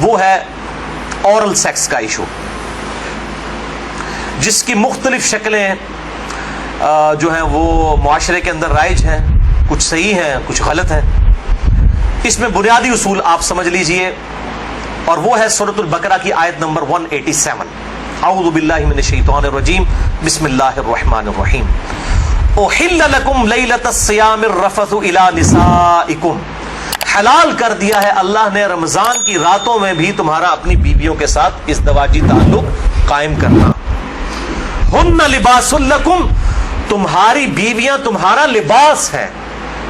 وہ ہے oral sex کا ایشو، جس کی مختلف شکلیں جو ہیں وہ معاشرے کے اندر رائج ہیں، کچھ صحیح ہیں کچھ غلط ہیں۔ اس میں بنیادی اصول آپ سمجھ لیجئے، اور وہ ہے سورۃ البقرہ کی آیت نمبر 187، اعوذ باللہ من الشیطان الرجیم، بسم اللہ الرحمن الرحیم، احل لکم لیلۃ الصیام الرفث الی نسائکم، حلال کر دیا ہے اللہ نے رمضان کی راتوں میں بھی تمہارا اپنی بیویوں کے ساتھ ازدواجی تعلق قائم کرنا۔ ہن لباس لکم، تمہاری بیویاں تمہارا لباس ہیں،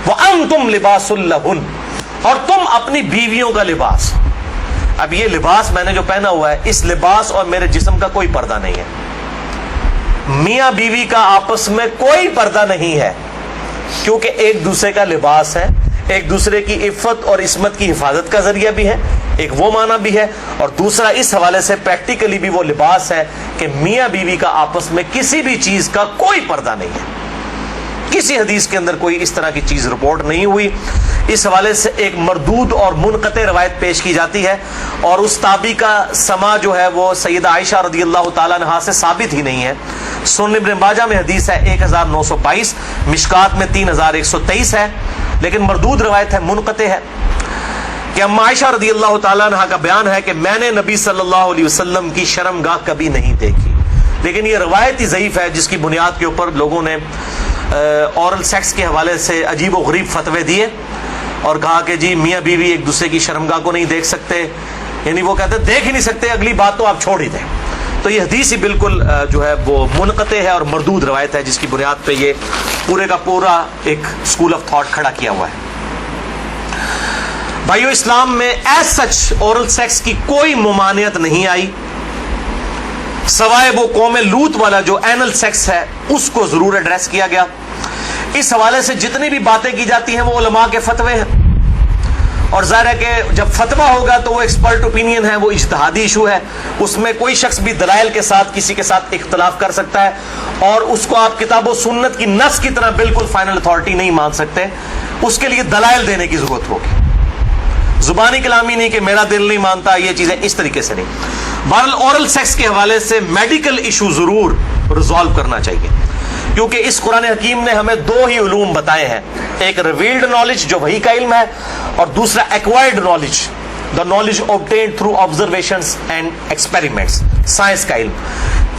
وانتم لباس لہن، اور تم اپنی بیویوں کا لباس۔ اب یہ لباس میں نے جو پہنا ہوا ہے، اس لباس اور میرے جسم کا کوئی پردہ نہیں ہے، میاں بیوی کا آپس میں کوئی پردہ نہیں ہے، کیونکہ ایک دوسرے کا لباس ہے، ایک دوسرے کی عفت اور عصمت کی حفاظت کا ذریعہ بھی ہے، ایک وہ معنی بھی ہے، اور دوسرا اس حوالے سے پریکٹیکلی بھی وہ لباس ہے کہ میاں بیوی کا آپس میں کسی بھی چیز کا کوئی پردہ نہیں ہے۔ کسی حدیث کے اندر کوئی اس طرح کی چیز رپورٹ نہیں ہوئی۔ اس حوالے سے ایک مردود اور منقطع روایت پیش کی جاتی ہے، اور اس تابعی کا سما جو ہے وہ سیدہ عائشہ رضی اللہ تعالیٰ عنہا سے ثابت ہی نہیں ہے۔ سنن ابن ماجہ میں حدیث ہے 1922، مشکات میں 3123 ہے، لیکن مردود روایت ہے، منقطع ہے، کہ اما عائشہ رضی اللہ تعالیٰ عنہا کا بیان ہے کہ میں نے نبی صلی اللہ علیہ وسلم کی شرمگاہ کبھی نہیں دیکھی، لیکن یہ روایت ہی ضعیف ہے، جس کی بنیاد کے اوپر لوگوں نے اورل سیکس کے حوالے سے عجیب و غریب فتوے دیے اور کہا کہ جی میاں بیوی ایک دوسرے کی شرمگاہ کو نہیں دیکھ سکتے، یعنی وہ کہتے ہیں دیکھ ہی نہیں سکتے، اگلی بات تو آپ چھوڑ ہی دیں۔ تو یہ حدیث ہی بالکل جو ہے وہ منقطع ہے اور مردود روایت ہے، جس کی بنیاد پہ یہ پورے کا پورا ایک اسکول آف تھاٹ کھڑا کیا ہوا ہے۔ بھائیو، اسلام میں ایز سچ اورل سیکس کی کوئی ممانعت نہیں آئی، سوائے وہ قوم لوط والا جو اینل سیکس ہے اس کو ضرور ایڈریس کیا گیا۔ اس حوالے سے جتنی بھی باتیں کی جاتی ہیں وہ علماء کے فتوے ہیں، اور ظاہر ہے کہ جب فتویٰ ہوگا تو وہ ایکسپرٹ اوپینین ہے، وہ اجتہادی ایشو ہے، اس میں کوئی شخص بھی دلائل کے ساتھ کسی کے ساتھ اختلاف کر سکتا ہے، اور اس کو آپ کتاب و سنت کی نص کی طرح بالکل فائنل اتھارٹی نہیں مان سکتے، اس کے لیے دلائل دینے کی ضرورت ہوگی، زبانی کلامی نہیں کہ میرا دل نہیں مانتا، یہ چیزیں اس طریقے سے نہیں۔ بہرحال اورل سیکس کے حوالے سے میڈیکل ایشو ضرور ریزالو کرنا چاہیے، کیونکہ اس قرآن حکیم نے ہمیں دو ہی علوم بتائے ہیں، ایک ریویلڈ نالج جو وحی کا علم ہے، اور دوسرا acquired knowledge, the knowledge obtained through observations and experiments، science کا علم۔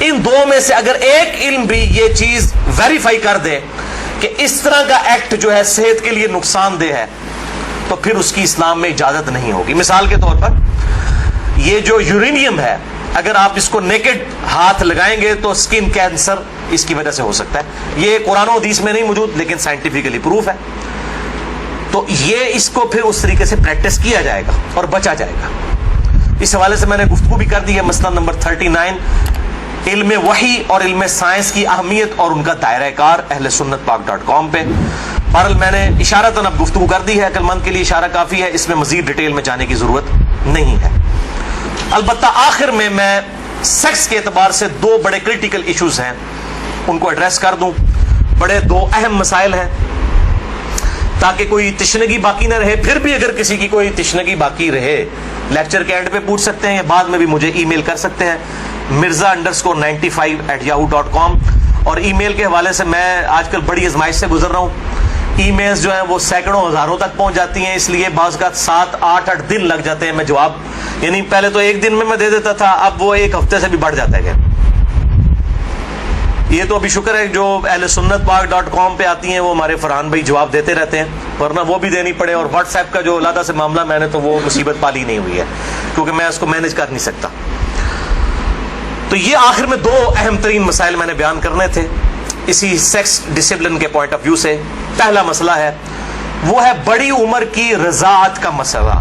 ان دو میں سے اگر ایک علم بھی یہ چیز ویریفائی کر دے کہ اس طرح کا ایکٹ جو ہے صحت کے لیے نقصان دہ ہے، تو پھر اس کی اسلام میں اجازت نہیں ہوگی۔ مثال کے طور پر یہ جو یورینیم ہے، اگر آپ اس کو نیکڈ ہاتھ لگائیں گے تو سکن کینسر اس کی وجہ سے ہو سکتا ہے، یہ قرآن و حدیث میں نہیں موجود لیکن سائنٹیفکلی پروف ہے، تو یہ اس کو پھر اس طریقے سے پریکٹس کیا جائے گا اور بچا جائے گا۔ اس حوالے سے میں نے گفتگو بھی کر دی ہے، مسئلہ نمبر 39، علم وحی اور علم سائنس کی اہمیت اور ان کا دائرہ کار، اہل سنت پاک.com پہ۔ بہرحال میں نے اشارتاً اب گفتگو کر دی ہے، عقل مند کے لیے اشارہ کافی ہے، اس میں مزید ڈیٹیل میں جانے کی ضرورت نہیں ہے۔ البتہ آخر میں سیکس کے اعتبار سے دو بڑے کریٹیکل ایشوز ہیں، ان کو ایڈریس کر دوں۔ بڑے دو اہم مسائل ہیں تاکہ کوئی تشنگی باقی نہ رہے، پھر بھی اگر کسی کی کوئی تشنگی باقی رہے لیکچر کے اینڈ پہ پوچھ سکتے ہیں، یا بعد میں بھی مجھے ای میل کر سکتے ہیں mirza_95@yahoo.com، اور ای میل کے حوالے سے میں آج کل بڑی آزمائش سے گزر رہا ہوں، ای میلز جو ہیں وہ سینکڑوں ہزاروں تک پہنچ جاتی ہیں، اس لیے بعض کا 7-8 دن لگ جاتے ہیں میں جواب، یعنی پہلے تو ایک دن میں دے دیتا تھا، اب وہ ایک ہفتے سے بھی بڑھ جاتا ہے۔ یہ تو ابھی شکر ہے جو اہل سنت پاک.com پہ آتی ہیں وہ ہمارے فرحان بھائی جواب دیتے رہتے ہیں، ورنہ وہ بھی دینی پڑے، اور واٹس ایپ کا جو علیحدہ سے معاملہ میں نے تو وہ مصیبت پالی نہیں ہوئی ہے، کیونکہ میں اس کو مینج کر نہیں سکتا۔ تو یہ آخر میں دو اہم ترین مسائل میں نے بیان کرنے تھے اسی سیکس ڈسپلن کے پوائنٹ آف ویو سے۔ پہلا مسئلہ ہے وہ ہے بڑی عمر کی رضاعت کا مسئلہ،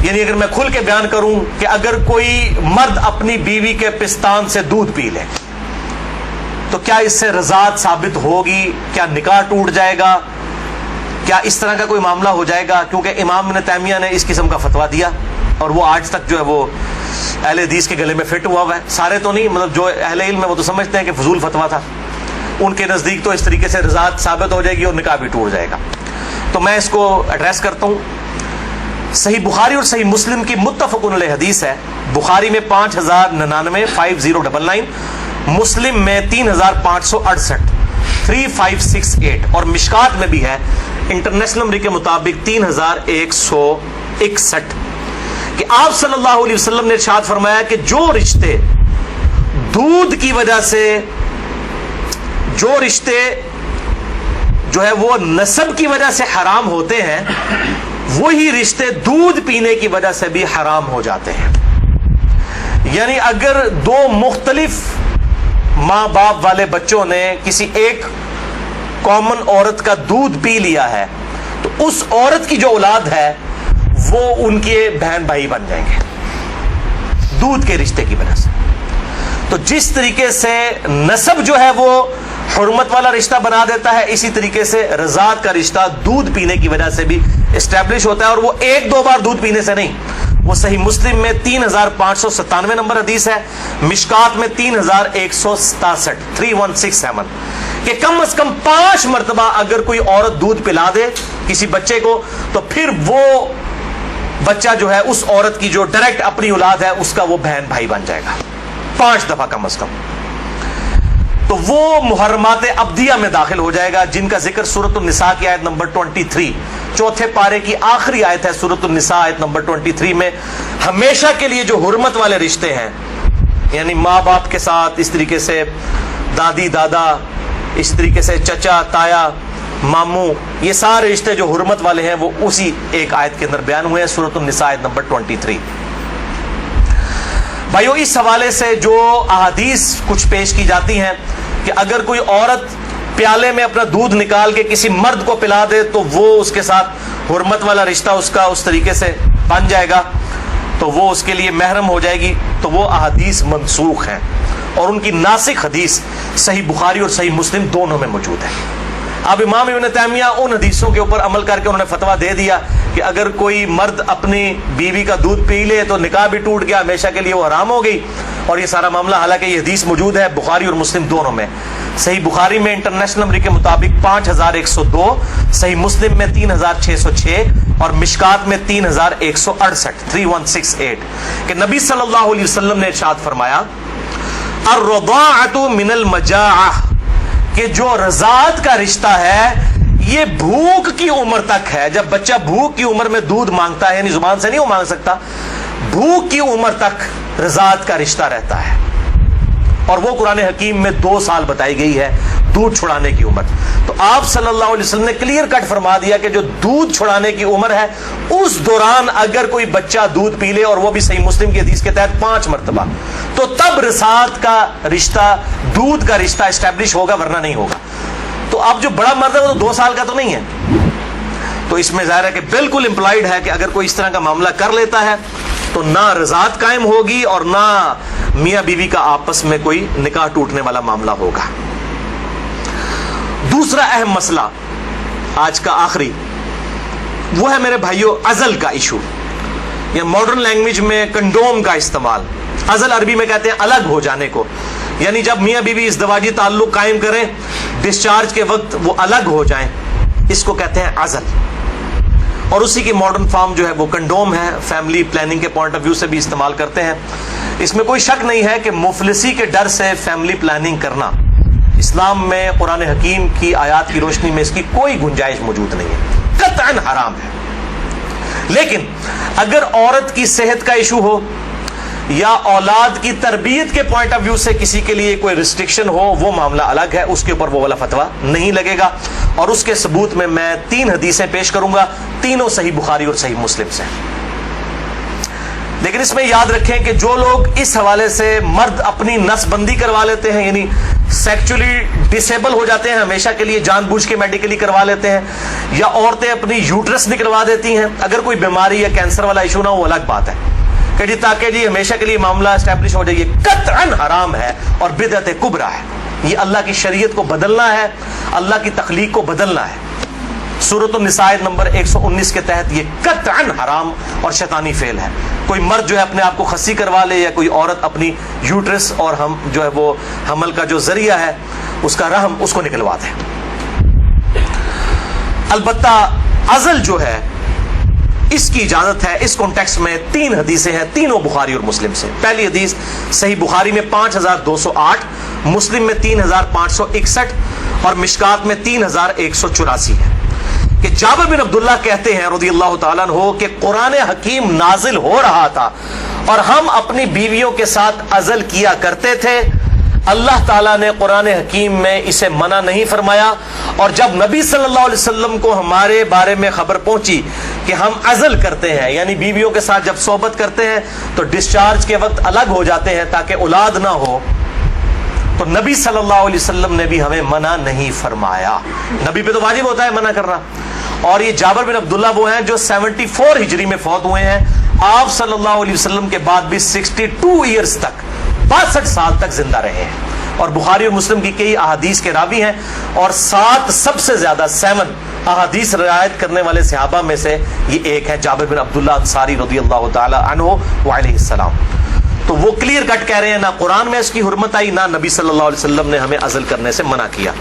یعنی اگر میں کھل کے بیان کروں کہ اگر کوئی مرد اپنی بیوی کے پستان سے دودھ پی لے تو کیا اس سے رضاعت ثابت ہوگی، کیا نکاح ٹوٹ جائے گا، کیا اس طرح کا کوئی معاملہ ہو جائے گا؟ کیونکہ امام ابن تیمیہ نے اس قسم کا فتویٰ دیا اور وہ آج تک جو ہے وہ اہل حدیث کے گلے میں فٹ ہوا ہے، سارے تو نہیں، مطلب جو اہل علم ہے وہ تو سمجھتے ہیں کہ فضول فتویٰ تھا، ان کے نزدیک تو اس طریقے سے رضاعت ثابت ہو جائے گی اور نکاح بھی ٹوٹ جائے گا۔ تو میں اس کو ایڈریس کرتا ہوں۔ بڑی عمر کی رضاعت کا مسئلہ، یعنی اگر میں کھل کے بیان کروں کہ اگر کوئی مرد اپنی بیوی کے پستان سے دودھ پی لے تو کیا اس سے رضاعت ثابت ہوگی، کیا نکاح ٹوٹ جائے گا؟ صحیح بخاری اور صحیح مسلم کی متفقن علیہ حدیث ہے. بخاری میں 5099 5099، مسلم میں 3568 3568، اور مشکات میں بھی ہے انٹرنیشنل نمبر کے مطابق 3161، کہ آپ صلی اللہ علیہ وسلم نے ارشاد فرمایا کہ جو رشتے دودھ کی وجہ سے، جو رشتے جو ہے وہ نسب کی وجہ سے حرام ہوتے ہیں، وہی رشتے دودھ پینے کی وجہ سے بھی حرام ہو جاتے ہیں. یعنی اگر دو مختلف ماں باپ والے بچوں نے کسی ایک کامن عورت کا دودھ پی لیا ہے تو اس عورت کی جو اولاد ہے وہ ان کے بہن بھائی بن جائیں گے دودھ کے رشتے کی وجہ سے. تو جس طریقے سے نسب جو ہے وہ حرمت والا رشتہ بنا دیتا ہے، اسی طریقے سے رضاعت کا رشتہ دودھ پینے کی وجہ سے بھی اسٹیبلش ہوتا ہے، اور وہ ایک دو بار دودھ پینے سے نہیں. وہ صحیح مسلم میں 3597 نمبر حدیث ہے، مشکات میں 3167 3167، کہ کم از کم 5 مرتبہ اگر کوئی عورت دودھ پلا دے کسی بچے کو تو پھر وہ بچہ جو ہے اس عورت کی جو ڈائریکٹ اپنی اولاد ہے اس کا وہ بہن بھائی بن جائے گا 5 دفعہ کم از کم. تو وہ محرمات ابدیہ میں داخل ہو جائے گا جن کا ذکر سورۃ النساء کی آیت نمبر 23، چوتھے پارے کی آخری آیت ہے سورۃ النساء آیت نمبر 23 میں. ہمیشہ کے لیے جو حرمت والے رشتے ہیں، یعنی ماں باپ کے ساتھ، اس طریقے سے دادی دادا، اس طریقے سے چچا تایا ماموں، یہ سارے رشتے جو حرمت والے ہیں وہ اسی ایک آیت کے اندر بیان ہوئے ہیں سورۃ النساء آیت نمبر 23. بھائیو، اس حوالے سے جو احادیث کچھ پیش کی جاتی ہیں کہ اگر کوئی عورت پیالے میں اپنا دودھ نکال کے کسی مرد کو پلا دے تو وہ اس کے ساتھ حرمت والا رشتہ اس کا اس طریقے سے بن جائے گا، تو وہ اس کے لیے محرم ہو جائے گی. تو وہ احادیث منسوخ ہیں اور ان کی ناسخ حدیث صحیح بخاری اور صحیح مسلم دونوں میں موجود ہے. اب امام ابن تیمیہ ان حدیثوں کے اوپر عمل کر کے انہوں نے فتویٰ دے دیا کہ اگر کوئی مرد اپنی بیوی کا دودھ پی لے تو نکاح بھی ٹوٹ گیا، ہمیشہ کے لیے وہ حرام ہو گئی. اور یہ سارا معاملہ، حالانکہ یہ حدیث موجود ہے بخاری اور مسلم دونوں میں. صحیح بخاری میں انٹرنیشنل نمبر کے مطابق 5102، صحیح مسلم میں 3606، اور مشکات میں 3168 3168، کہ نبی صلی اللہ علیہ وسلم نے ارشاد فرمایا الرضاعۃ من المجاعہ، کہ جو رضاعت کا رشتہ ہے یہ بھوک کی عمر تک ہے. جب بچہ بھوک کی عمر میں دودھ مانگتا ہے، یعنی زبان سے نہیں وہ مانگ سکتا، بھوک کی عمر تک رضاعت کا رشتہ رہتا ہے. اور وہ قرآن حکیم میں 2 سال بتائی گئی ہے دودھ چھڑانے کی عمر. تو آپ صلی اللہ علیہ وسلم نے کلیئر کٹ فرما دیا کہ جو دودھ چھڑانے کی عمر ہے اس دوران اگر کوئی بچہ دودھ پی لے، اور وہ بھی صحیح مسلم کی حدیث کے تحت 5 مرتبہ، تو تب رضاعت کا رشتہ، دودھ کا رشتہ اسٹیبلش ہوگا، ورنہ نہیں ہوگا. تو اب جو بڑا مرد ہے وہ تو 2 سال کا تو نہیں ہے. تو اس میں ظاہر ہے کہ بالکل امپلائڈ ہے کہ اگر کوئی اس طرح کا معاملہ کر لیتا ہے تو نہ رضاعت قائم ہوگی اور نہ میاں بیوی کا آپس میں کوئی نکاح ٹوٹنے والا معاملہ ہوگا. دوسرا اہم مسئلہ آج کا آخری وہ ہے میرے بھائیوں عزل کا ایشو، یا ماڈرن لینگویج میں کنڈوم کا استعمال. عزل عربی میں کہتے ہیں الگ ہو جانے کو، یعنی جب میاں بیوی ازدواجی تعلق قائم کریں، ڈسچارج کے وقت وہ الگ ہو جائیں، اس کو کہتے ہیں عزل. اور اسی کی ماڈرن فارم جو ہے وہ کنڈوم ہے. فیملی پلاننگ کے پوائنٹ آف ویو سے بھی استعمال کرتے ہیں. اس میں کوئی شک نہیں ہے کہ مفلسی کے ڈر سے فیملی پلاننگ کرنا اسلام میں قرآن حکیم کی آیات کی روشنی میں اس کی کوئی گنجائش موجود نہیں ہے، قطعاً حرام ہے. لیکن اگر عورت کی صحت کا ایشو ہو یا اولاد کی تربیت کے پوائنٹ آف ویو سے کسی کے لیے کوئی ریسٹرکشن ہو، وہ معاملہ الگ ہے، اس کے اوپر وہ والا فتویٰ نہیں لگے گا. اور اس کے ثبوت میں 3 حدیثیں پیش کروں گا، تینوں صحیح بخاری اور صحیح مسلم سے. لیکن اس میں یاد رکھیں کہ جو لوگ اس حوالے سے مرد اپنی نس بندی کروا لیتے ہیں، یعنی سیکچولی ڈسیبل ہو جاتے ہیں ہمیشہ کے لیے، جان بوجھ کے میڈیکلی کروا لیتے ہیں، یا عورتیں اپنی یوٹرس نکلوا دیتی ہیں، اگر کوئی بیماری یا کینسر والا ایشو نہ ہو وہ الگ بات ہے کہ جی تاکہ جی ہمیشہ کے لیے معاملہ اسٹیبلش ہو جائے، یہ قطعاً حرام ہے اور بدعت کبریٰ ہے. یہ اللہ کی شریعت کو بدلنا ہے، اللہ کی تخلیق کو بدلنا ہے. سورۃ النساء نمبر 119 کے تحت یہ قطعاً حرام اور شیطانی فعل ہے. کوئی مرد جو ہے اپنے آپ کو خصی کروا لے، یا کوئی عورت اپنی یوٹرس اور ہم جو ہے وہ حمل کا جو ذریعہ ہے اس کا رحم اس کو نکلوا دے. البتہ عزل جو ہے اس کی اجازت ہے. اس کانٹیکسٹ میں 3 حدیثیں ہیں, تینوں بخاری اور مسلم سے. پہلی حدیث صحیح بخاری میں 5208, مسلم میں 3561 اور مشکات میں 3184 ہے کہ جابر بن عبداللہ کہتے ہیں رضی اللہ تعالیٰ عنہ کہ قرآن حکیم نازل ہو رہا تھا اور ہم اپنی بیویوں کے ساتھ عزل کیا کرتے تھے. اللہ تعالیٰ نے قرآن حکیم میں اسے منع نہیں فرمایا, اور جب نبی صلی اللہ علیہ وسلم کو ہمارے بارے میں خبر پہنچی کہ ہم عزل کرتے ہیں, یعنی بیویوں کے ساتھ جب صحبت کرتے ہیں تو ڈسچارج کے وقت الگ ہو جاتے ہیں تاکہ اولاد نہ ہو, تو نبی صلی اللہ علیہ وسلم نے بھی ہمیں منع نہیں فرمایا. نبی پہ تو واجب ہوتا ہے منع کرنا. اور یہ جابر بن عبداللہ وہ ہیں جو 74 ہجری میں فوت ہوئے ہیں. آپ صلی اللہ علیہ وسلم کے بعد بھی 62 ایئرز تک, 62 سال تک زندہ رہے ہیں, اور بخاری اور مسلم کی کئی احادیث کے راوی ہیں, اور 7 سب سے زیادہ 7 احادیث روایت کرنے والے صحابہ میں سے یہ ایک ہے, جابر بن عبداللہ انصاری رضی اللہ تعالی عنہ وعلیہ السلام. تو وہ کلیئر کٹ کہہ رہے ہیں نہ قرآن میں اس کی حرمت آئی, نہ نبی صلی اللہ علیہ وسلم نے ہمیں عزل کرنے سے منع کیا.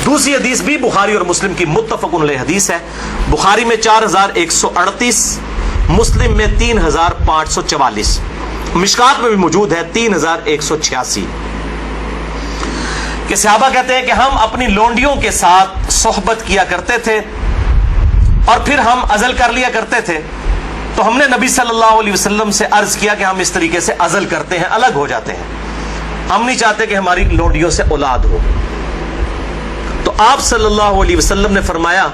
دوسری حدیث بھی بخاری اور مسلم کی متفق علیہ حدیث ہے. بخاری میں 4138, مسلم میں 3544, مشکات میں بھی موجود ہے 3186 کہ صحابہ کہتے ہیں کہ ہم اپنی لونڈیوں کے ساتھ صحبت کیا کرتے تھے اور پھر ہم عزل کر لیا کرتے تھے. تو ہم نے نبی صلی اللہ علیہ وسلم سے عرض کیا کہ ہم اس طریقے سے عزل کرتے ہیں, الگ ہو جاتے ہیں, ہم نہیں چاہتے کہ ہماری لونڈیوں سے اولاد ہو. تو آپ صلی اللہ علیہ وسلم نے فرمایا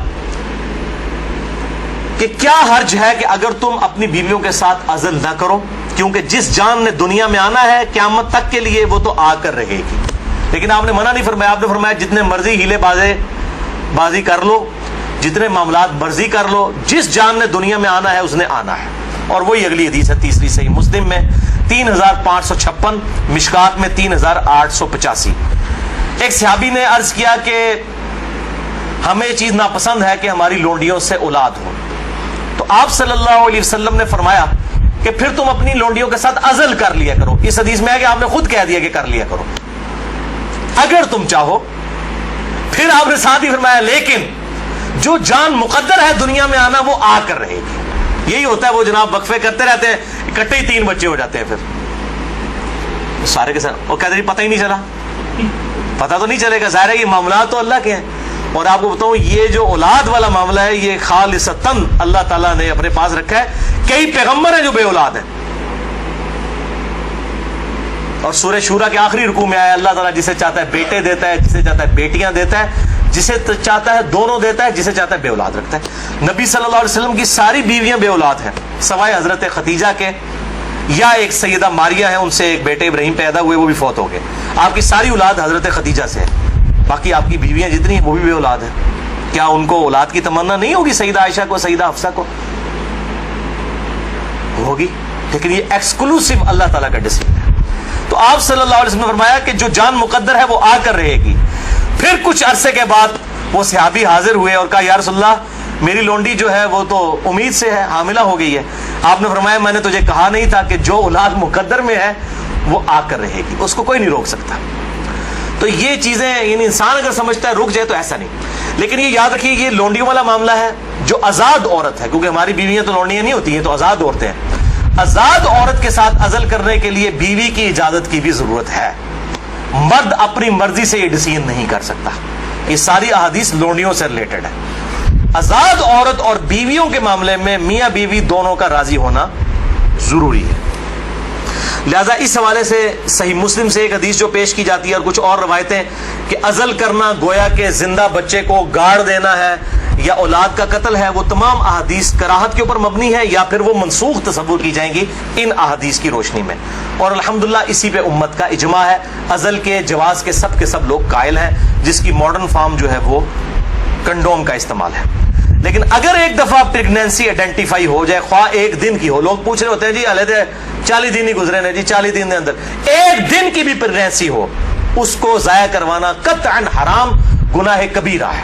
کہ کیا حرج ہے کہ اگر تم اپنی بیویوں کے ساتھ عزل نہ کرو, کیونکہ جس جان نے دنیا میں آنا ہے قیامت تک کے لیے وہ تو آ کر رہے گی. لیکن آپ نے منع نہیں فرمایا, آپ نے فرمایا جتنے مرضی ہیلے بازی کر لو, جتنے معاملات مرضی کر لو, جس جان نے دنیا میں آنا ہے اس نے آنا ہے. اور وہی اگلی حدیث ہے تیسری صحیح مسلم میں 3556, مشکات میں 3885. ایک صحابی نے عرض کیا کہ ہمیں یہ چیز ناپسند ہے کہ ہماری لونڈیوں سے اولاد ہو. تو آپ صلی اللہ علیہ وسلم نے فرمایا کہ پھر تم اپنی لونڈیوں کے ساتھ عزل کر لیا کرو. اس حدیث میں ہے کہ آپ نے خود کہہ دیا کہ کر لیا کرو اگر تم چاہو. پھر آپ نے ساتھ ہی فرمایا لیکن جو جان مقدر ہے دنیا میں آنا وہ آ کر رہے گی. یہی ہوتا ہے, وہ جناب وقفے کرتے رہتے ہیں, اکٹھے ہی 3 بچے ہو جاتے ہیں, پھر سارے کے ساتھ وہ کہتے ہیں پتہ ہی نہیں چلا. پتہ تو نہیں چلے گا, ظاہر ہے یہ معاملات تو اللہ کے ہیں. اور آپ کو بتاؤں یہ جو اولاد والا معاملہ ہے یہ خالصتاً اللہ تعالیٰ نے اپنے پاس رکھا ہے. کئی پیغمبر ہیں جو بے اولاد ہیں, اور سورہ شورا کے آخری رکوع میں آیا اللہ تعالیٰ جسے چاہتا ہے بیٹے دیتا ہے, جسے چاہتا ہے بیٹیاں دیتا ہے, جسے چاہتا ہے دونوں دیتا ہے, جسے چاہتا ہے بے اولاد رکھتا ہے. نبی صلی اللہ علیہ وسلم کی ساری بیویاں بے اولاد ہیں سوائے حضرت خدیجہ کے, یا ایک سیدہ ماریہ ہیں, ان سے ایک بیٹے ابراہیم پیدا ہوئے, وہ بھی فوت ہو گئے. آپ کی ساری اولاد حضرت خدیجہ سے ہے, باقی آپ کی بیویاں جتنی ہیں وہ بھی بے اولاد ہیں. کیا ان کو اولاد کی تمنا نہیں ہوگی؟ سیدہ عائشہ کو, سیدہ حفصہ کو ہوگی, لیکن یہ ایکسکلوسیو اللہ تعالیٰ کا ڈیسیجن ہے. تو آپ صلی اللہ علیہ وسلم نے فرمایا کہ جو جان مقدر ہے وہ آ کر رہے گی. پھر کچھ عرصے کے بعد وہ صحابی حاضر ہوئے اور کہا یا رسول اللہ میری لونڈی جو ہے وہ تو امید سے ہے, حاملہ ہو گئی ہے. آپ نے فرمایا میں نے تجھے کہا نہیں تھا کہ جو اولاد مقدر میں ہے وہ آ کر رہے گی, اس کو کوئی نہیں روک سکتا. تو یہ چیزیں یعنی انسان اگر سمجھتا ہے رک جائے تو ایسا نہیں. لیکن یہ یاد رکھیے یہ لونڈیوں والا معاملہ ہے جو آزاد عورت ہے, کیونکہ ہماری بیویاں تو لونڈیاں نہیں ہوتی ہیں, تو آزاد عورتیں ہیں. آزاد عورت کے ساتھ عزل کرنے کے لیے بیوی کی اجازت کی بھی ضرورت ہے. مرد اپنی مرضی سے یہ ڈیسیژن نہیں کر سکتا. یہ ساری احادیث لونڈیوں سے ریلیٹڈ ہے. آزاد عورت اور بیویوں کے معاملے میں میاں بیوی دونوں کا راضی ہونا ضروری ہے. لہذا اس حوالے سے صحیح مسلم سے ایک حدیث جو پیش کی جاتی ہے اور کچھ اور روایتیں کہ عزل کرنا گویا کہ زندہ بچے کو گاڑ دینا ہے یا اولاد کا قتل ہے, وہ تمام احادیث کراہت کے اوپر مبنی ہے یا پھر وہ منسوخ تصور کی جائیں گی ان احادیث کی روشنی میں. اور الحمدللہ اسی پہ امت کا اجماع ہے. عزل کے جواز کے سب لوگ قائل ہیں, جس کی ماڈرن فارم جو ہے وہ کنڈوم کا استعمال ہے. لیکن اگر ایک دفعہ پریگنینسی آئیڈینٹیفائی ہو جائے, خواہ ایک دن کی ہو, لوگ پوچھ رہے ہوتے ہیں جی علیحدہ 40 دن ہی گزرے ہیں جی, 40 دن کے اندر ایک دن کی بھی پریگنینسی ہو, اس کو ضائع کروانا قطعاً حرام گناہ کبیرہ ہے,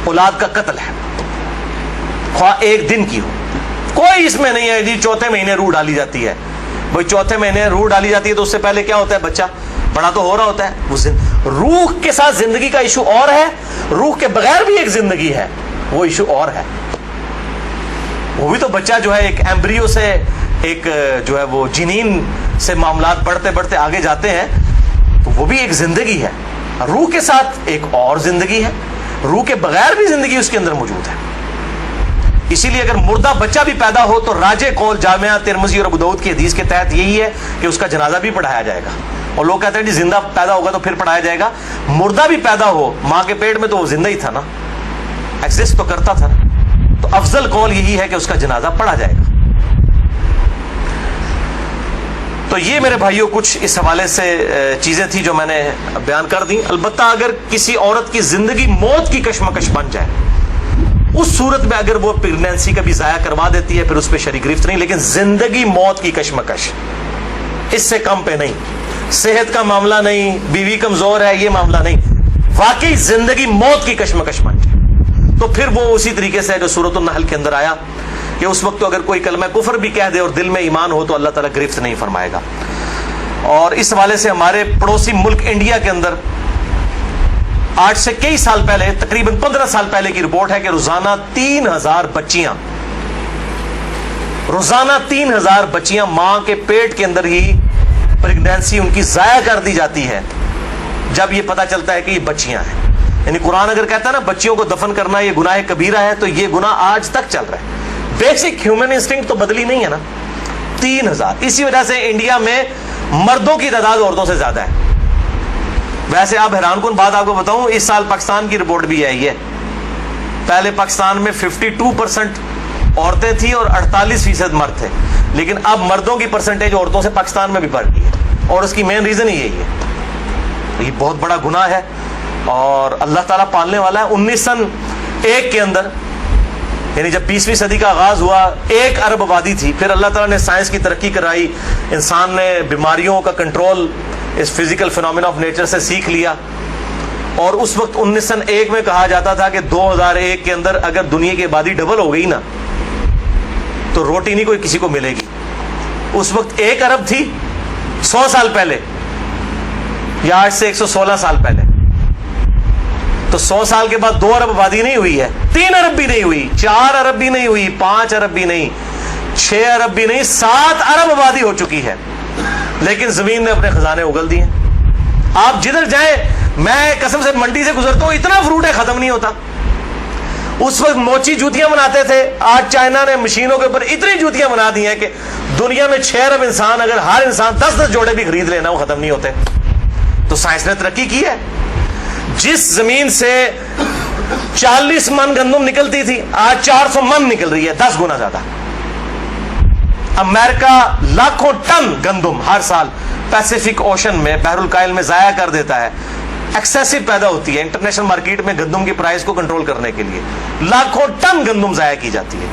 اولاد کا قتل ہے, خواہ ایک دن کی ہو. کوئی اس میں نہیں ہے جی چوتھے مہینے روح ڈالی جاتی ہے. بھائی چوتھے مہینے روح ڈالی جاتی ہے تو اس سے پہلے کیا ہوتا ہے, بچہ بڑا تو ہو رہا ہوتا ہے. وہ روح کے ساتھ زندگی کا ایشو اور ہے, روح کے بغیر بھی ایک زندگی ہے, وہ ایشو اور ہے. وہ بھی تو بچہ جو ہے ایک ایمبریو سے ایک جو ہے وہ جنین سے معاملات بڑھتے بڑھتے آگے جاتے ہیں، تو وہ بھی ایک زندگی ہے، روح کے ساتھ ایک اور زندگی ہے، روح کے بغیر بھی زندگی اس کے اندر موجود ہے۔ اسی لیے اگر مردہ بچہ بھی پیدا ہو تو راجع قول جامعہ ترمذی اور ابو داؤد کی حدیث کے تحت یہی ہے کہ اس کا جنازہ بھی پڑھایا جائے گا۔ اور لوگ کہتے ہیں جی زندہ پیدا ہوگا تو پھر پڑھایا جائے گا، مردہ بھی پیدا ہو ماں کے پیٹ میں تو وہ زندہ ہی تھا نا، ایگزسٹ تو کرتا تھا، تو افضل قول یہی ہے کہ اس کا جنازہ پڑھا جائے گا۔ تو یہ میرے بھائیوں کچھ اس حوالے سے چیزیں تھیں جو میں نے بیان کر دی۔ البتہ اگر کسی عورت کی زندگی موت کی کشمکش بن جائے، اس صورت میں اگر وہ پریگنینسی کا بھی ضائع کروا دیتی ہے پھر اس پہ شرعی گرفت نہیں، لیکن زندگی موت کی کشمکش اس سے کم پہ نہیں، صحت کا معاملہ نہیں، بیوی کمزور ہے، یہ معاملہ نہیں، واقعی زندگی موت کی کشمکش بن جائے تو پھر وہ اسی طریقے سے جو سورۃ النحل کے اندر آیا کہ اس وقت تو اگر کوئی کلمہ کفر بھی کہہ دے اور دل میں ایمان ہو تو اللہ تعالیٰ گرفت نہیں فرمائے گا۔ اور اس حوالے سے ہمارے پڑوسی ملک انڈیا کے اندر آج سے کئی سال پہلے، تقریباً 15 سال پہلے کی رپورٹ ہے کہ روزانہ 3000 بچیاں ماں کے پیٹ کے اندر ہی پریگنینسی ان کی ضائع کر دی جاتی ہے جب یہ پتہ چلتا ہے کہ یہ بچیاں ہیں۔ یعنی قرآن اگر کہتا ہے نا بچیوں کو دفن کرنا یہ گناہ کبیرہ ہے، تو یہ گناہ آج تک چل رہا ہے۔ بیسک ہیومن انسٹنکٹ تو بدلی نہیں ہے نا۔ 3000، اسی وجہ سے انڈیا میں مردوں کی تعداد عورتوں سے زیادہ ہے۔ ویسے آپ حیران کن بات آپ کو بتاؤں، اس سال پاکستان کی رپورٹ بھی آئی ہے، پہلے پاکستان میں 52% عورتیں تھیں اور 48% مرد تھے، لیکن اب مردوں کی پرسنٹیج عورتوں سے پاکستان میں بھی بڑھ گئی ہے، اور اس کی مین ریزن ہی یہی ہے۔ یہ بہت بڑا گناہ ہے اور اللہ تعالیٰ پالنے والا ہے۔ 1901 کے اندر، یعنی جب 20ویں صدی کا آغاز ہوا، 1 ارب آبادی تھی، پھر اللہ تعالیٰ نے سائنس کی ترقی کرائی، انسان نے بیماریوں کا کنٹرول اس فزیکل فینومینا آف نیچر سے سیکھ لیا، اور اس وقت 1901 میں کہا جاتا تھا کہ 2001 کے اندر اگر دنیا کی آبادی ڈبل ہو گئی نا تو روٹی نہیں کوئی کسی کو ملے گی۔ اس وقت 1 ارب تھی 100 سال پہلے، یا آج سے 116 سال پہلے، تو 100 سال کے بعد 2 ارب آبادی نہیں ہوئی ہے، 3 ارب بھی نہیں ہوئی، 4 ارب بھی نہیں ہوئی، 5 ارب بھی نہیں، 6 ارب بھی نہیں، 7 ارب آبادی ہو چکی ہے، لیکن زمین نے اپنے خزانے اگل دیے۔ آپ جدھر جائیں، میں قسم سے منڈی سے گزرتا ہوں، اتنا فروٹ ہے ختم نہیں ہوتا۔ اس وقت موچی جوتیاں بناتے تھے، آج چائنا نے مشینوں کے اوپر اتنی جوتیاں بنا دی ہیں کہ دنیا میں 6 ارب انسان، اگر ہر انسان 10-10 جوڑے بھی خرید لینا وہ ختم نہیں ہوتے۔ تو سائنس نے ترقی کی ہے۔ جس زمین سے 40 من گندم نکلتی تھی آج 400 من نکل رہی ہے، 10 گنا زیادہ۔ امریکہ لاکھوں ٹن گندم ہر سال پیسیفک اوشن میں، بحر الکاہل میں ضائع کر دیتا ہے، ایکسیسو پیدا ہوتی ہے۔ انٹرنیشنل مارکیٹ میں گندم کی پرائز کو کنٹرول کرنے کے لیے لاکھوں ٹن گندم ضائع کی جاتی ہے،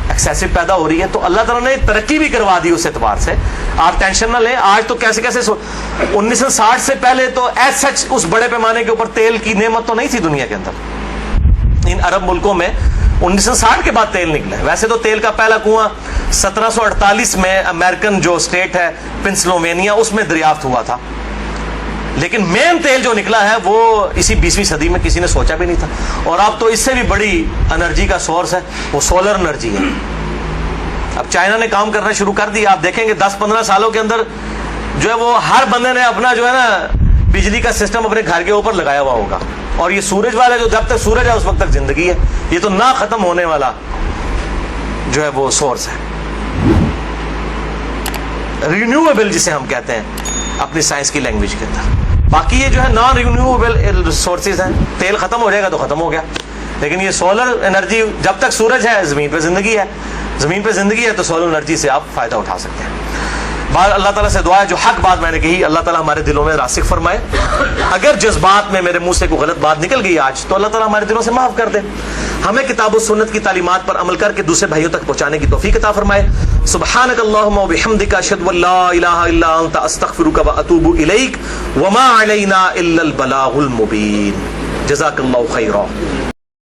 ایکسیسو پیدا ہو رہی ہے۔ تو اللہ تعالیٰ نے ترقی بھی کروا دی اس اعتبار سے، آپ ٹینشن نہ لیں۔ آج تو کیسے 1960 سے پہلے تو ایز سچ اس بڑے پیمانے کے اوپر تیل کی نعمت تو نہیں تھی دنیا کے اندر۔ ان عرب ملکوں میں 1960 کے بعد تیل نکلا ہے۔ ویسے تو تیل کا پہلا کنواں 1748 میں امریکن جو اسٹیٹ ہے پنسلوینیا، اس میں دریافت ہوا تھا، لیکن مین تیل جو نکلا ہے وہ اسی 20ویں صدی میں کسی نے سوچا بھی نہیں تھا۔ اور اب تو اس سے بھی بڑی انرجی کا سورس ہے، وہ سولر انرجی ہے۔ اب چائنا نے کام کرنا شروع کر دیا، آپ دیکھیں گے 10-15 سالوں کے اندر جو ہے وہ ہر بندے نے اپنا جو ہے نا بجلی کا سسٹم اپنے گھر کے اوپر لگایا ہوا ہوگا۔ اور یہ سورج والا جو جب تک سورج ہے اس وقت تک زندگی ہے، یہ تو نہ ختم ہونے والا جو ہے وہ سورس ہے، رینیویبل جسے ہم کہتے ہیں اپنی سائنس کی لینگویج کے اندر۔ باقی یہ جو ہے نان رینیویبل سورسز ہیں، تیل ختم ہو جائے گا تو ختم ہو گیا، لیکن یہ سولر انرجی جب تک سورج ہے زمین پہ زندگی ہے، زمین پہ زندگی ہے تو سولر انرجی سے آپ فائدہ اٹھا سکتے ہیں۔ بعد اللہ تعالیٰ سے دعا ہے جو حق بات میں نے کہی اللہ تعالیٰ ہمارے دلوں میں راسخ فرمائے۔ اگر جذبات میں میرے منہ سے کوئی غلط بات نکل گئی آج تو اللہ تعالیٰ ہمارے دلوں سے معاف کر دے، ہمیں کتاب و سنت کی تعلیمات پر عمل کر کے دوسرے بھائیوں تک پہنچانے کی توفیق عطا فرمائے۔ سبحانک اللہم و بحمدک اشہد ان لا الہ الا انت استغفرک و اتوب الیک وما علینا الا البلاغ المبین۔ جزاک اللہ خیرا۔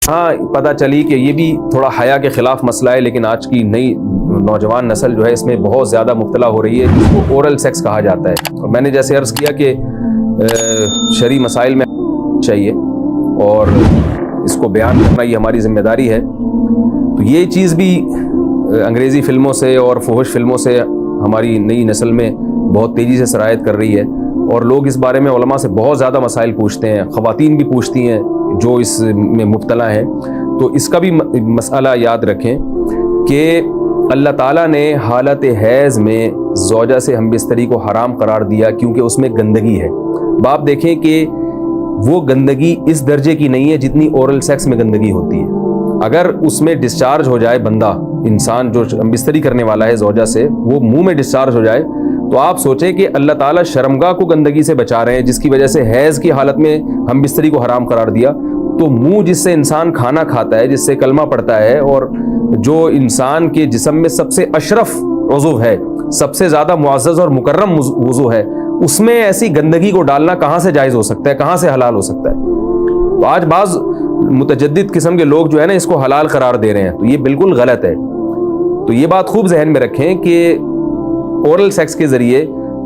ہاں پتہ چلی کہ یہ بھی تھوڑا حیا کے خلاف مسئلہ ہے، لیکن آج کی نئی نوجوان نسل جو ہے اس میں بہت زیادہ مبتلا ہو رہی ہے، جس کو اورل سیکس کہا جاتا ہے۔ اور میں نے جیسے عرض کیا کہ شرعی مسائل میں چاہیے اور اس کو بیان کرنا یہ ہماری ذمہ داری ہے۔ تو یہ چیز بھی انگریزی فلموں سے اور فحش فلموں سے ہماری نئی نسل میں بہت تیزی سے سرایت کر رہی ہے، اور لوگ اس بارے میں علماء سے بہت زیادہ مسائل پوچھتے ہیں، خواتین بھی پوچھتی ہیں جو اس میں مبتلا ہیں۔ تو اس کا بھی مسئلہ یاد رکھیں کہ اللہ تعالیٰ نے حالت حیض میں زوجہ سے ہم بستری کو حرام قرار دیا کیونکہ اس میں گندگی ہے۔ آپ دیکھیں کہ وہ گندگی اس درجے کی نہیں ہے جتنی اورل سیکس میں گندگی ہوتی ہے۔ اگر اس میں ڈسچارج ہو جائے بندہ، انسان جو ہم بستری کرنے والا ہے زوجہ سے، وہ منہ میں ڈسچارج ہو جائے، تو آپ سوچیں کہ اللہ تعالیٰ شرمگاہ کو گندگی سے بچا رہے ہیں، جس کی وجہ سے حیض کی حالت میں ہم بستری کو حرام قرار دیا۔ تو منہ جس سے انسان کھانا کھاتا ہے، جس سے کلمہ پڑھتا ہے، اور جو انسان کے جسم میں سب سے اشرف عضو ہے، سب سے زیادہ معزز اور مکرم عضو ہے، اس میں ایسی گندگی کو ڈالنا کہاں سے جائز ہو سکتا ہے، کہاں سے حلال ہو سکتا ہے؟ تو آج بعض متجدد قسم کے لوگ جو ہے نا اس کو حلال قرار دے رہے ہیں، تو یہ بالکل غلط ہے۔ تو یہ بات خوب ذہن میں رکھیں کہ اورل سیکس کے ذریعے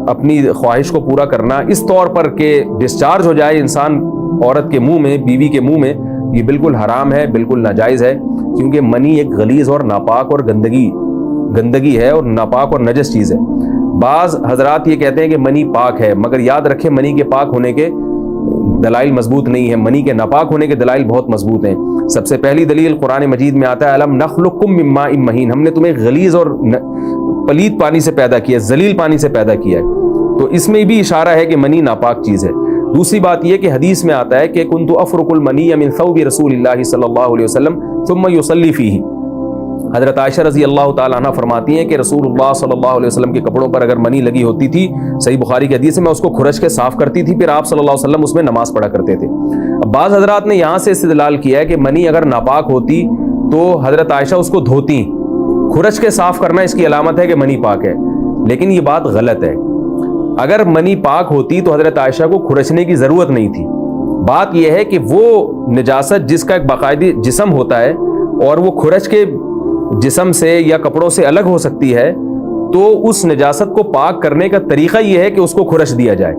اپنی خواہش کو پورا کرنا اس طور پر کہ ڈسچارج ہو جائے انسان عورت کے منہ میں، بیوی کے منہ میں، یہ بالکل حرام ہے، بالکل ناجائز ہے، کیونکہ منی ایک غلیظ اور ناپاک اور گندگی ہے اور ناپاک اور نجس چیز ہے۔ بعض حضرات یہ کہتے ہیں کہ منی پاک ہے، مگر یاد رکھیں منی کے پاک ہونے کے دلائل مضبوط نہیں ہیں، منی کے ناپاک ہونے کے دلائل بہت مضبوط ہیں۔ سب سے پہلی دلیل قرآن مجید میں آتا ہے الم نخلقکم من ماء مہین، ہم نے تمہیں غلیظ اور پلید پانی سے پیدا کیا، ذلیل پانی سے پیدا کیا ہے۔ تو اس میں بھی اشارہ ہے کہ منی ناپاک چیز ہے۔ دوسری بات یہ کہ حدیث میں آتا ہے کہ کنت افرق المنی من ثوب رسول اللہ صلی اللہ علیہ وسلم ثم یصلی فیہ۔ حضرت عائشہ رضی اللہ تعالیٰ عنہ فرماتی ہیں کہ رسول اللہ صلی اللہ علیہ وسلم کے کپڑوں پر اگر منی لگی ہوتی تھی، صحیح بخاری کی حدیث ہے، میں اس کو کھرچ کے صاف کرتی تھی، پھر آپ صلی اللہ علیہ وسلم اس میں نماز پڑھا کرتے تھے۔ اب بعض حضرات نے یہاں سے استدلال کیا ہے کہ منی اگر ناپاک ہوتی تو حضرت عائشہ اس کو دھوتی، کھرچ کے صاف کرنا اس کی علامت ہے کہ منی پاک ہے، لیکن یہ بات غلط ہے۔ اگر منی پاک ہوتی تو حضرت عائشہ کو کھرچنے کی ضرورت نہیں تھی۔ بات یہ ہے کہ وہ نجاست جس کا ایک باقاعدی جسم ہوتا ہے اور وہ کھرچ کے جسم سے یا کپڑوں سے الگ ہو سکتی ہے، تو اس نجاست کو پاک کرنے کا طریقہ یہ ہے کہ اس کو کھرچ دیا جائے۔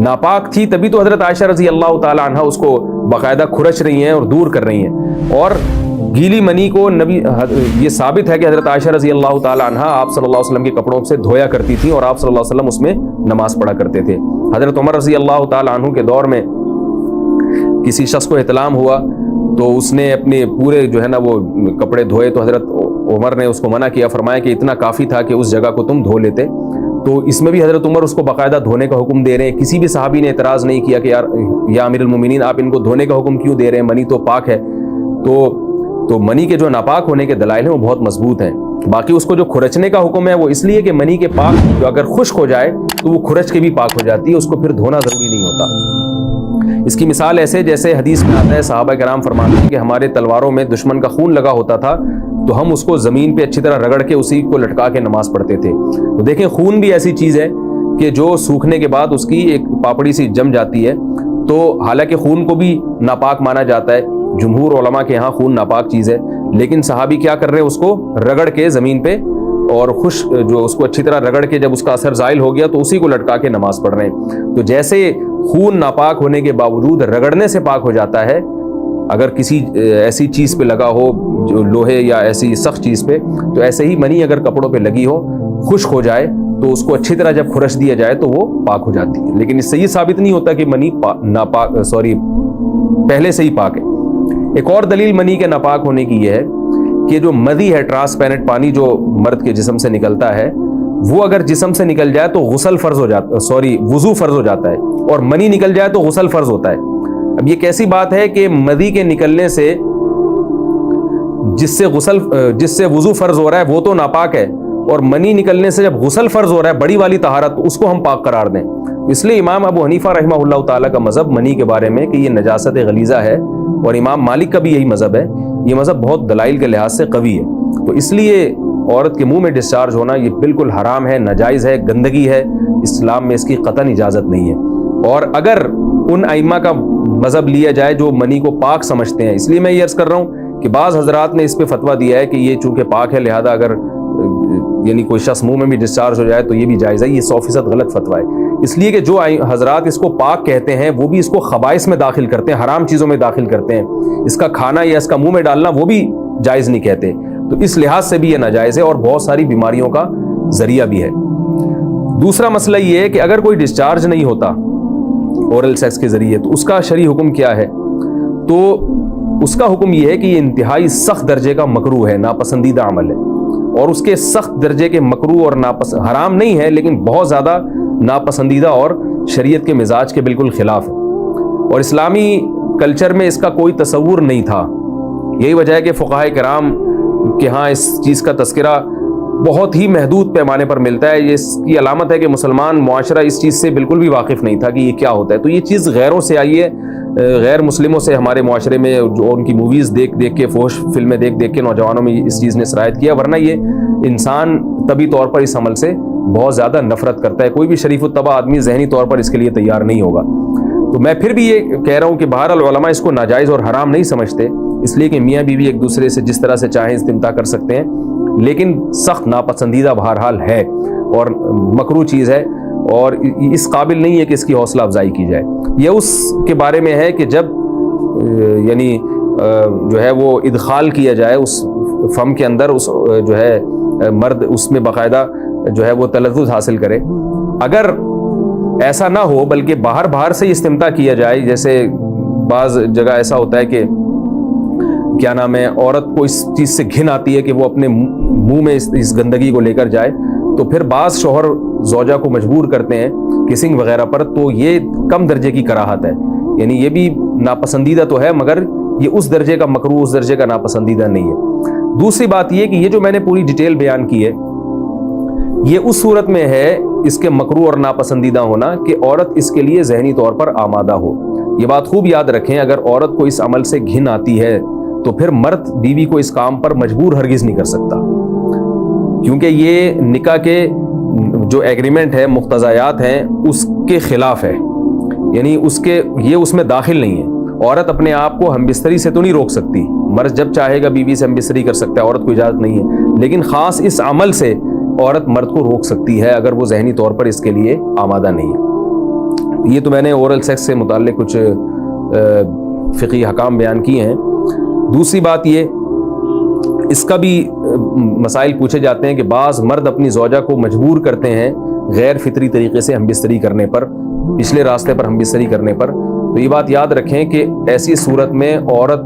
ناپاک تھی تبھی تو حضرت عائشہ رضی اللہ تعالی عنہ اس کو باقاعدہ کھرچ رہی ہیں اور دور کر رہی ہیں۔ اور گیلی منی کو یہ ثابت ہے کہ حضرت عائشہ رضی اللہ تعالی عنہ آپ صلی اللہ علیہ وسلم کے کپڑوں سے دھویا کرتی تھیں اور آپ صلی اللہ علیہ وسلم اس میں نماز پڑھا کرتے تھے۔ حضرت عمر رضی اللہ تعالی عنہ کے دور میں کسی شخص کو احتلام ہوا تو اس نے اپنے پورے جو ہے نا وہ کپڑے دھوئے، تو حضرت عمر نے اس کو منع کیا، فرمایا کہ اتنا کافی تھا کہ اس جگہ کو تم دھو لیتے۔ تو اس میں بھی حضرت عمر اس کو باقاعدہ دھونے کا حکم دے رہے ہیں۔ کسی بھی صحابی نے اعتراض نہیں کیا کہ یا امیر المومنین آپ ان کو دھونے کا حکم کیوں دے رہے ہیں، منی تو پاک ہے۔ تو منی کے جو ناپاک ہونے کے دلائل ہیں وہ بہت مضبوط ہیں۔ باقی اس کو جو کھرچنے کا حکم ہے وہ اس لیے کہ منی کے پاک جو اگر خشک ہو جائے تو وہ کھرچ کے بھی پاک ہو جاتی ہے، اس کو پھر دھونا ضروری نہیں ہوتا۔ اس کی مثال ایسے جیسے حدیث میں آتا ہے، صحابہ کرام فرماتے ہیں کہ ہمارے تلواروں میں دشمن کا خون لگا ہوتا تھا تو ہم اس کو زمین پہ اچھی طرح رگڑ کے اسی کو لٹکا کے نماز پڑھتے تھے۔ تو دیکھیں خون بھی ایسی چیز ہے کہ جو سوکھنے کے بعد اس کی ایک پاپڑی سی جم جاتی ہے، تو حالانکہ خون کو بھی ناپاک مانا جاتا ہے، جمہور علماء کے ہاں خون ناپاک چیز ہے، لیکن صحابی کیا کر رہے ہیں، اس کو رگڑ کے زمین پہ اور جو اس کو اچھی طرح رگڑ کے جب اس کا اثر زائل ہو گیا تو اسی کو لٹکا کے نماز پڑھ رہے ہیں۔ تو جیسے خون ناپاک ہونے کے باوجود رگڑنے سے پاک ہو جاتا ہے، اگر کسی ایسی چیز پہ لگا ہو جو لوہے یا ایسی سخت چیز پہ، تو ایسے ہی منی اگر کپڑوں پہ لگی ہو، خشک ہو جائے تو اس کو اچھی طرح جب کھرچ دیا جائے تو وہ پاک ہو جاتی ہے۔ لیکن اس سے یہ ثابت نہیں ہوتا کہ منی پہلے سے ہی پاک ہے۔ ایک اور دلیل منی کے ناپاک ہونے کی یہ ہے کہ جو مدی ہے، ٹرانسپیرنٹ پانی جو مرد کے جسم سے نکلتا ہے، وہ اگر جسم سے نکل جائے تو وضو فرض ہو جاتا ہے، اور منی نکل جائے تو غسل فرض ہوتا ہے۔ اب یہ کیسی بات ہے کہ مدی کے نکلنے سے جس سے وضو فرض ہو رہا ہے وہ تو ناپاک ہے، اور منی نکلنے سے جب غسل فرض ہو رہا ہے بڑی والی طہارت، اس کو ہم پاک قرار دیں۔ اس لیے امام ابو حنیفہ رحمہ اللہ تعالیٰ کا مذہب منی کے بارے میں کہ یہ نجاست غلیظہ ہے، اور امام مالک کا بھی یہی مذہب ہے، یہ مذہب بہت دلائل کے لحاظ سے قوی ہے۔ تو اس لیے عورت کے منہ میں ڈسچارج ہونا یہ بالکل حرام ہے، ناجائز ہے، گندگی ہے، اسلام میں اس کی قطعاً اجازت نہیں ہے۔ اور اگر ان ائمہ کا مذہب لیا جائے جو منی کو پاک سمجھتے ہیں، اس لیے میں یہ عرض کر رہا ہوں کہ بعض حضرات نے اس پہ فتویٰ دیا ہے کہ یہ چونکہ پاک ہے لہذا اگر یعنی کوئی شخص منہ میں بھی ڈسچارج ہو جائے تو یہ بھی جائز ہے۔ یہ 100% غلط فتویٰ ہے، اس لیے کہ جو حضرات اس کو پاک کہتے ہیں وہ بھی اس کو خبائث میں داخل کرتے ہیں، حرام چیزوں میں داخل کرتے ہیں۔ اس کا کھانا یا اس کا منہ میں ڈالنا وہ بھی جائز نہیں کہتے. تو اس لحاظ سے بھی یہ ناجائز ہے اور بہت ساری بیماریوں کا ذریعہ بھی ہے. دوسرا مسئلہ یہ ہے کہ اگر کوئی ڈسچارج نہیں ہوتا اورل سیکس کے ذریعے تو اس کا شرعی حکم کیا ہے؟ تو اس کا حکم یہ ہے کہ یہ انتہائی سخت درجے کا مکروہ ہے, ناپسندیدہ عمل ہے, اور اس کے سخت درجے کے مکروہ اور حرام نہیں ہے لیکن بہت زیادہ ناپسندیدہ اور شریعت کے مزاج کے بالکل خلاف ہے, اور اسلامی کلچر میں اس کا کوئی تصور نہیں تھا. یہی وجہ ہے کہ فقہائے کرام کے ہاں اس چیز کا تذکرہ بہت ہی محدود پیمانے پر ملتا ہے. یہ اس کی علامت ہے کہ مسلمان معاشرہ اس چیز سے بالکل بھی واقف نہیں تھا کہ یہ کیا ہوتا ہے. تو یہ چیز غیروں سے آئی ہے, غیر مسلموں سے ہمارے معاشرے میں, جو ان کی موویز دیکھ دیکھ کے, فحش فلمیں دیکھ دیکھ کے نوجوانوں میں اس چیز نے سرایت کیا, ورنہ یہ انسان طبی طور پر اس عمل سے بہت زیادہ نفرت کرتا ہے. کوئی بھی شریف الطبع آدمی ذہنی طور پر اس کے لیے تیار نہیں ہوگا. تو میں پھر بھی یہ کہہ رہا ہوں کہ بہرحال علماء اس کو ناجائز اور حرام نہیں سمجھتے, اس لیے کہ میاں بیوی ایک دوسرے سے جس طرح سے چاہیں استمتاع کر سکتے ہیں, لیکن سخت ناپسندیدہ بہرحال ہے اور مکروہ چیز ہے, اور اس قابل نہیں ہے کہ اس کی حوصلہ افزائی کی جائے. یہ اس کے بارے میں ہے کہ جب یعنی جو ہے وہ ادخال کیا جائے اس فم کے اندر, اس جو ہے مرد اس میں باقاعدہ جو ہے وہ تلذذ حاصل کرے. اگر ایسا نہ ہو بلکہ باہر سے استمتاع کیا جائے, جیسے بعض جگہ ایسا ہوتا ہے کہ کیا نام ہے, عورت کو اس چیز سے گھن آتی ہے کہ وہ اپنے منہ میں اس گندگی کو لے کر جائے, تو پھر بعض شوہر زوجہ کو مجبور کرتے ہیں کسنگ وغیرہ پر, تو یہ کم درجے کی کراہت ہے. یعنی یہ بھی ناپسندیدہ تو ہے مگر یہ اس درجے کا مکروہ, اس درجے کا ناپسندیدہ نہیں ہے. دوسری بات یہ کہ یہ جو میں نے پوری ڈیٹیل بیان کی ہے یہ اس صورت میں ہے اس کے مکروہ اور ناپسندیدہ ہونا کہ عورت اس کے لیے ذہنی طور پر آمادہ ہو. یہ بات خوب یاد رکھیں, اگر عورت کو اس عمل سے گھن آتی ہے تو پھر مرد بیوی کو اس کام پر مجبور ہرگز نہیں کر سکتا, کیونکہ یہ نکاح کے جو ایگریمنٹ ہے, مقتضیات ہیں, اس کے خلاف ہے. یعنی یہ اس میں داخل نہیں ہے. عورت اپنے آپ کو ہم بستری سے تو نہیں روک سکتی, مرد جب چاہے گا بیوی سے ہم بستری کر سکتا ہے, عورت کو اجازت نہیں ہے, لیکن خاص اس عمل سے عورت مرد کو روک سکتی ہے اگر وہ ذہنی طور پر اس کے لیے آمادہ نہیں ہے. یہ تو میں نے اورل سیکس سے متعلق کچھ فقہی احکام بیان کیے ہیں. دوسری بات یہ, اس کا بھی مسائل پوچھے جاتے ہیں کہ بعض مرد اپنی زوجہ کو مجبور کرتے ہیں غیر فطری طریقے سے ہم بستری کرنے پر, پچھلے راستے پر ہم بستری کرنے پر. تو یہ بات یاد رکھیں کہ ایسی صورت میں عورت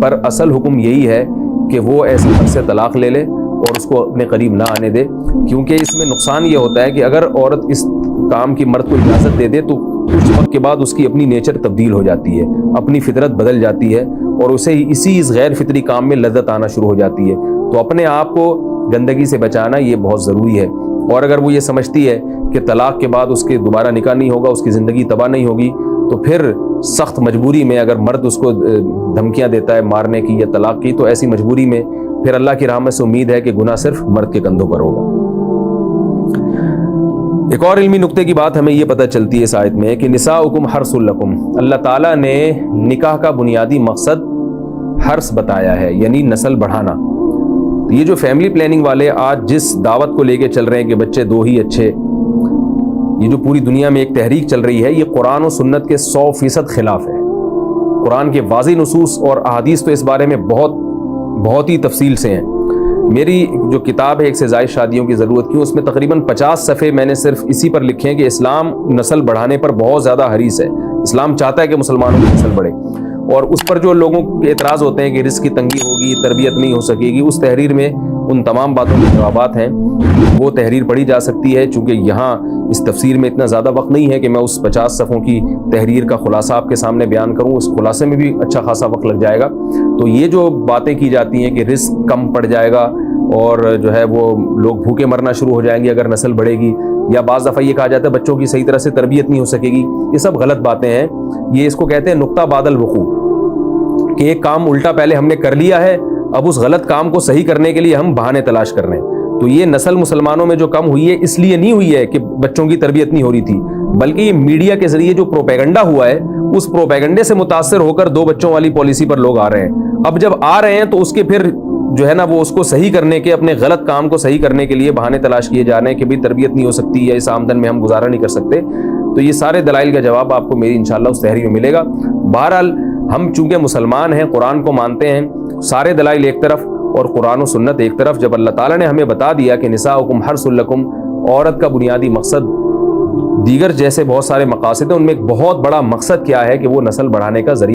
پر اصل حکم یہی ہے کہ وہ ایسے مرد سے طلاق لے لے اور اس کو اپنے قریب نہ آنے دے, کیونکہ اس میں نقصان یہ ہوتا ہے کہ اگر عورت اس کام کی مرد کو اجازت دے دے تو کچھ وقت کے بعد اس کی اپنی نیچر تبدیل ہو جاتی ہے, اپنی فطرت بدل جاتی ہے, اور اسے اسی اس غیر فطری کام میں لذت آنا شروع ہو جاتی ہے. تو اپنے آپ کو گندگی سے بچانا یہ بہت ضروری ہے. اور اگر وہ یہ سمجھتی ہے کہ طلاق کے بعد اس کے دوبارہ نکاح نہیں ہوگا, اس کی زندگی تباہ نہیں ہوگی, تو پھر سخت مجبوری میں اگر مرد اس کو دھمکیاں دیتا ہے مارنے کی یا طلاق کی, تو ایسی مجبوری میں پھر اللہ کی رحمت سے امید ہے کہ گناہ صرف مرد کے کندھوں پر ہوگا. ایک اور علمی نقطے کی بات ہمیں یہ پتہ چلتی ہے اس آیت میں کہ نساؤکم حرث لکم, اللہ تعالیٰ نے نکاح کا بنیادی مقصد حرث بتایا ہے, یعنی نسل بڑھانا. یہ جو فیملی پلاننگ والے آج جس دعوت کو لے کے چل رہے ہیں کہ بچے 2 ہی اچھے, یہ جو پوری دنیا میں ایک تحریک چل رہی ہے, یہ قرآن و سنت کے 100% خلاف ہے. قرآن کے واضح نصوص اور احادیث تو اس بارے میں بہت ہی تفصیل سے ہیں. میری جو کتاب ہے 1 سے زائد شادیوں کی ضرورت کیوں, اس میں تقریباً 50 صفحے میں نے صرف اسی پر لکھے ہیں کہ اسلام نسل بڑھانے پر بہت زیادہ حریص ہے. اسلام چاہتا ہے کہ مسلمانوں کی نسل بڑھے, اور اس پر جو لوگوں کے اعتراض ہوتے ہیں کہ رزق کی تنگی ہوگی, تربیت نہیں ہو سکے گی, اس تحریر میں ان تمام باتوں کے جوابات ہیں. وہ تحریر پڑھی جا سکتی ہے, چونکہ یہاں اس تفسیر میں اتنا زیادہ وقت نہیں ہے کہ میں اس 50 صفحوں کی تحریر کا خلاصہ آپ کے سامنے بیان کروں. اس خلاصے میں بھی اچھا خاصا وقت لگ جائے گا. تو یہ جو باتیں کی جاتی ہیں کہ رزق کم پڑ جائے گا اور جو ہے وہ لوگ بھوکے مرنا شروع ہو جائیں گے اگر نسل بڑھے گی, یا بعض دفعہ یہ کہا جاتا ہے بچوں کی صحیح طرح سے تربیت نہیں ہو سکے گی, یہ سب غلط باتیں ہیں. یہ اس کو کہتے ہیں نقطہ بعد الوقوع, کہ ایک کام الٹا پہلے ہم نے کر لیا ہے, اب اس غلط کام کو صحیح کرنے کے لیے ہم بہانے تلاش کر رہے ہیں. تو یہ نسل مسلمانوں میں جو کم ہوئی ہے اس لیے نہیں ہوئی ہے کہ بچوں کی تربیت نہیں ہو رہی تھی, بلکہ یہ میڈیا کے ذریعے جو پروپیگنڈا ہوا ہے اس پروپیگنڈے سے متاثر ہو کر 2 بچوں والی پالیسی پر لوگ آ رہے ہیں. اب جب آ رہے ہیں تو اس کے پھر جو ہے نا وہ اس کو صحیح کرنے کے, اپنے غلط کام کو صحیح کرنے کے لیے بہانے تلاش کیے جا رہے ہیں کہ بھئی تربیت نہیں ہو سکتی یا اس آمدن میں ہم گزارا نہیں کر سکتے. تو یہ سارے دلائل کا جواب آپ کو میری انشاءاللہ اس تحریر میں ملے گا. بہرحال ہم چونکہ مسلمان ہیں، قرآن کو مانتے ہیں، سارے دلائل ایک طرف اور قرآن و سنت ایک طرف، جب اللہ تعالیٰ نے ہمیں بتا دیا کہ نساؤکم حرث لکم، عورت کا بنیادی مقصد دیگر جیسے بہت سارے مقاصد ہیں، ان میں ایک بہت بڑا مقصد کیا ہے کہ وہ نسل بڑھانے کا ذریعہ